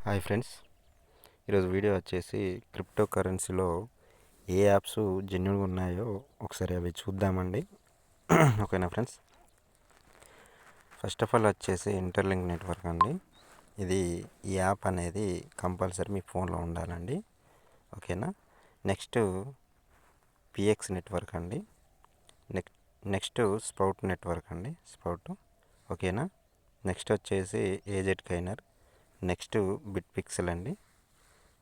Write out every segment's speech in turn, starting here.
Hi friends, ఈరోజు video వచ్చేసి crypto కరెన్సీలో ఏ యాప్స్ జెన్యున్గా ఉన్నాయో ఒకసారి అవి చూద్దామండి. ఓకేనా ఫ్రెండ్స్. ఫస్ట్ ఆఫ్ ఆల్ వచ్చేసి ఇంటర్లింక్ నెట్వర్క్ అండి. ఈ యాప్ అనేది కంపల్సరీ మీ ఫోన్లో ఉండాలండి. ఓకేనా. నెక్స్ట్ పిఎక్స్ నెట్వర్క్ అండి. నెక్స్ట్ స్ప్రౌట్ నెట్వర్క్ అండి, స్ప్రౌట్. ఓకేనా. నెక్స్ట్ వచ్చేసి ఏజెట్ కైనర్. నెక్స్ట్ బిట్ పిక్సెల్ అండి.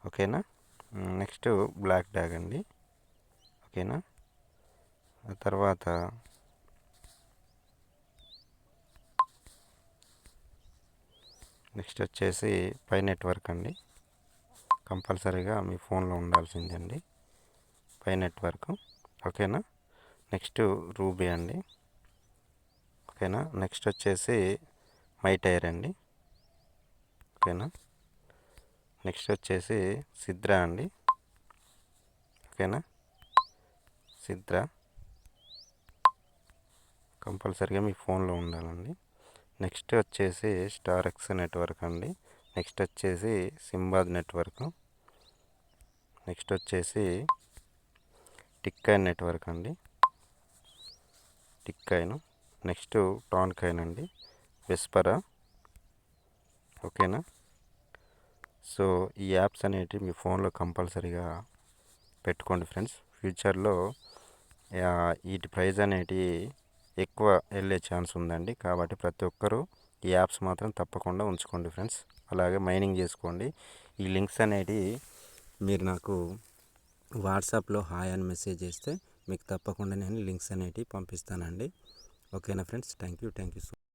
ఓకేనా. నెక్స్ట్ బ్లాక్ డాగ్ అండి. ఓకేనా. ఆ తర్వాత నెక్స్ట్ వచ్చేసి పై నెట్వర్క్ అండి. కంపల్సరీగా మీ ఫోన్లో ఉండాల్సిందండి పై నెట్వర్క్. ఓకేనా. నెక్స్ట్ రూబీ అండి. ఓకేనా. నెక్స్ట్ వచ్చేసి మై టైర్ అండి. ఓకేనా. నెక్స్ట్ వచ్చేసి సిద్రా అండి. ఓకేనా. సిద్రా కంపల్సరీగా మీ ఫోన్లో ఉండాలండి. నెక్స్ట్ వచ్చేసి స్టార్ ఎక్స్ నెట్వర్క్ అండి. నెక్స్ట్ వచ్చేసి సింబాద్ నెట్వర్క్. నెక్స్ట్ వచ్చేసి టిక్కైన్ నెట్వర్క్ అండి, టిక్కైన్. నెక్స్ట్ టాన్కైన్ అండి, వెస్పరా. ఓకేనా. సో ఈ యాప్స్ అనేటివి మీ ఫోన్లో కంపల్సరీగా పెట్టుకోండి ఫ్రెండ్స్. ఫ్యూచర్లో వీటి ప్రైస్ అనేటి ఎక్కువ వెళ్ళే ఛాన్స్ ఉందండి. కాబట్టి ప్రతి ఒక్కరూ ఈ యాప్స్ మాత్రం తప్పకుండా ఉంచుకోండి ఫ్రెండ్స్. అలాగే మైనింగ్ చేసుకోండి. ఈ లింక్స్ అనేటి మీరు నాకు వాట్సాప్లో హాయ్ అని మెసేజ్ చేస్తే మీకు తప్పకుండా నేను లింక్స్ అనేటివి పంపిస్తానండి. ఓకేనా ఫ్రెండ్స్. Thank you so